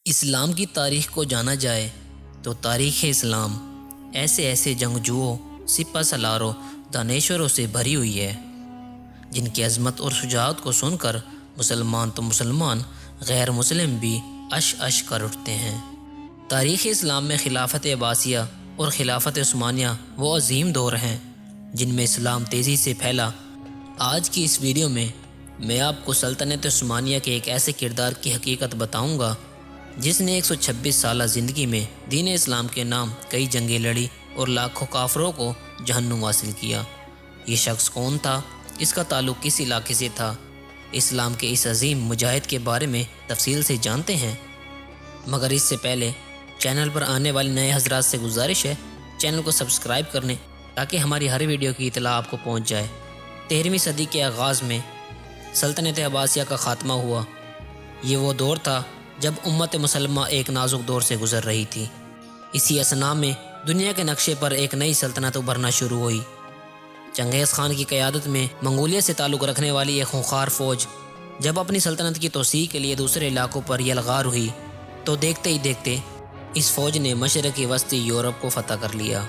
اسلام کی تاریخ کو جانا جائے تو تاریخ اسلام ایسے ایسے جنگجوؤں، سپہ سالاروں، دانشوروں سے بھری ہوئی ہے جن کی عظمت اور شجاعت کو سن کر مسلمان تو مسلمان، غیر مسلم بھی اش اش کر اٹھتے ہیں۔ تاریخ اسلام میں خلافت عباسیہ اور خلافت عثمانیہ وہ عظیم دور ہیں جن میں اسلام تیزی سے پھیلا۔ آج کی اس ویڈیو میں میں آپ کو سلطنت عثمانیہ کے ایک ایسے کردار کی حقیقت بتاؤں گا جس نے 126 سالہ زندگی میں دین اسلام کے نام کئی جنگیں لڑی اور لاکھوں کافروں کو جہنم حاصل کیا۔ یہ شخص کون تھا؟ اس کا تعلق کس علاقے سے تھا؟ اسلام کے اس عظیم مجاہد کے بارے میں تفصیل سے جانتے ہیں، مگر اس سے پہلے چینل پر آنے والے نئے حضرات سے گزارش ہے چینل کو سبسکرائب کرنے تاکہ ہماری ہر ویڈیو کی اطلاع آپ کو پہنچ جائے۔ 13ویں صدی کے آغاز میں سلطنت عباسیہ کا خاتمہ ہوا۔ یہ وہ دور تھا جب امت مسلمہ ایک نازک دور سے گزر رہی تھی۔ اسی اثناء میں دنیا کے نقشے پر ایک نئی سلطنت ابھرنا شروع ہوئی۔ چنگیز خان کی قیادت میں منگولیہ سے تعلق رکھنے والی ایک خونخوار فوج جب اپنی سلطنت کی توسیع کے لیے دوسرے علاقوں پر یلغار ہوئی تو دیکھتے ہی دیکھتے اس فوج نے مشرقی وسطی یورپ کو فتح کر لیا۔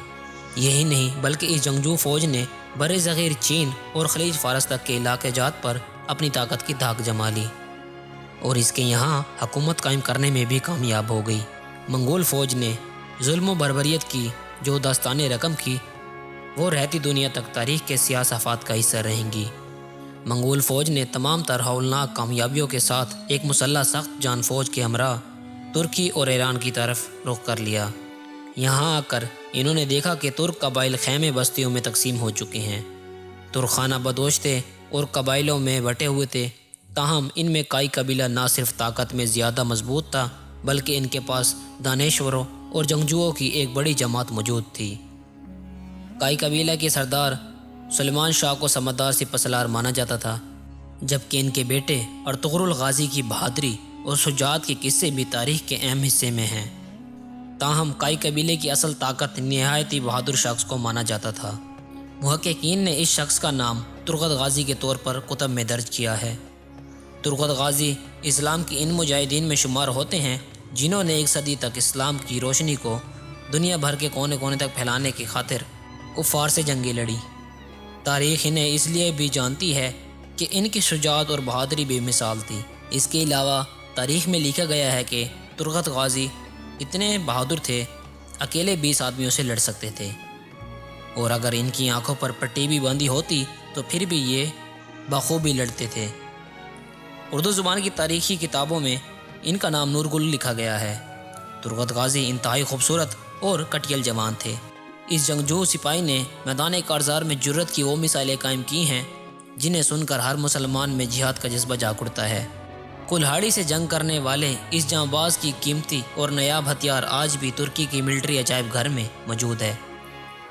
یہی نہیں بلکہ اس جنگجو فوج نے بر صغیر چین اور خلیج فارس تک کے علاقے جات پر اپنی طاقت کی دھاک جما لی اور اس کے یہاں حکومت قائم کرنے میں بھی کامیاب ہو گئی۔ منگول فوج نے ظلم و بربریت کی جو داستان رقم کی وہ رہتی دنیا تک تاریخ کے سیاہ صفحات کا حصہ رہیں گی۔ منگول فوج نے تمام تر ہولناک کامیابیوں کے ساتھ ایک مسلح سخت جان فوج کے ہمراہ ترکی اور ایران کی طرف رخ کر لیا۔ یہاں آ کر انہوں نے دیکھا کہ ترک قبائل خیمے بستیوں میں تقسیم ہو چکے ہیں، ترکخانہ بدوش تھے اور قبائلوں میں بٹے ہوئے تھے، تاہم ان میں کائی قبیلہ نہ صرف طاقت میں زیادہ مضبوط تھا بلکہ ان کے پاس دانشوروں اور جنگجوؤں کی ایک بڑی جماعت موجود تھی۔ کائی قبیلہ کے سردار سلیمان شاہ کو سمجھدار سپہ سالار مانا جاتا تھا، جبکہ ان کے بیٹے ارطغرل غازی کی بہادری اور شجاعت کے قصے بھی تاریخ کے اہم حصے میں ہیں۔ تاہم کائی قبیلے کی اصل طاقت نہایت ہی بہادر شخص کو مانا جاتا تھا۔ محققین نے اس شخص کا نام ترغت غازی کے طور پر کتب میں درج کیا ہے۔ ترغت غازی اسلام کے ان مجاہدین میں شمار ہوتے ہیں جنہوں نے ایک صدی تک اسلام کی روشنی کو دنیا بھر کے کونے کونے تک پھیلانے کی خاطر کفار سے جنگیں لڑی۔ تاریخ انہیں اس لیے بھی جانتی ہے کہ ان کی شجاعت اور بہادری بے مثال تھی۔ اس کے علاوہ تاریخ میں لکھا گیا ہے کہ ترغت غازی اتنے بہادر تھے اکیلے 20 آدمیوں سے لڑ سکتے تھے، اور اگر ان کی آنکھوں پر پٹی بھی باندھی ہوتی تو پھر بھی یہ بخوبی لڑتے تھے۔ اردو زبان کی تاریخی کتابوں میں ان کا نام نور گل لکھا گیا ہے۔ ترغت غازی انتہائی خوبصورت اور کٹیل جوان تھے۔ اس جنگجو سپاہی نے میدان کارزار میں جرت کی وہ مثالیں قائم کی ہیں جنہیں سن کر ہر مسلمان میں جہاد کا جذبہ جاگ اٹھتا ہے۔ کلہاڑی سے جنگ کرنے والے اس جانباز کی قیمتی اور نایاب ہتھیار آج بھی ترکی کی ملٹری عجائب گھر میں موجود ہے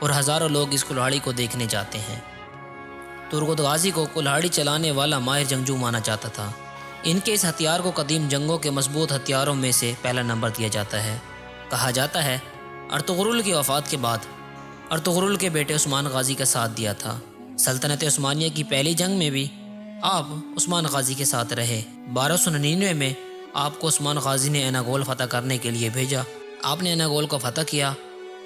اور ہزاروں لوگ اس کلہاڑی کو دیکھنے جاتے ہیں۔ ترغت غازی کو کلہاڑی چلانے والا ماہر جنگجو مانا جاتا تھا۔ ان کے اس ہتھیار کو قدیم جنگوں کے مضبوط ہتھیاروں میں سے پہلا نمبر دیا جاتا ہے۔ کہا جاتا ہے ارطغرل کی وفات کے بعد ارطغرل کے بیٹے عثمان غازی کا ساتھ دیا تھا۔ سلطنت عثمانیہ کی پہلی جنگ میں بھی آپ عثمان غازی کے ساتھ رہے۔ 1299 میں آپ کو عثمان غازی نے ایناگول فتح کرنے کے لیے بھیجا۔ آپ نے ایناگول کو فتح کیا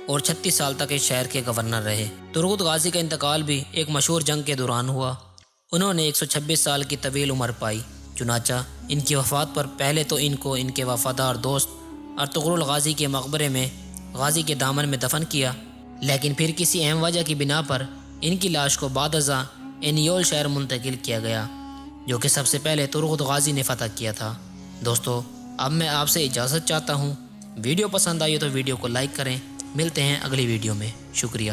اور 36 سال تک اس شہر کے گورنر رہے۔ ترغت غازی کا انتقال بھی ایک مشہور جنگ کے دوران ہوا۔ انہوں نے 126 سال کی طویل عمر پائی۔ چنانچہ ان کی وفات پر پہلے تو ان کو ان کے وفادار دوست ارطغرل غازی کے مقبرے میں غازی کے دامن میں دفن کیا، لیکن پھر کسی اہم وجہ کی بنا پر ان کی لاش کو بعد ازاں اینیول شہر منتقل کیا گیا جو کہ سب سے پہلے ترغت غازی نے فتح کیا تھا۔ دوستو، اب میں آپ سے اجازت چاہتا ہوں۔ ویڈیو پسند آئی تو ویڈیو کو لائک کریں۔ ملتے ہیں اگلی ویڈیو میں۔ شکریہ۔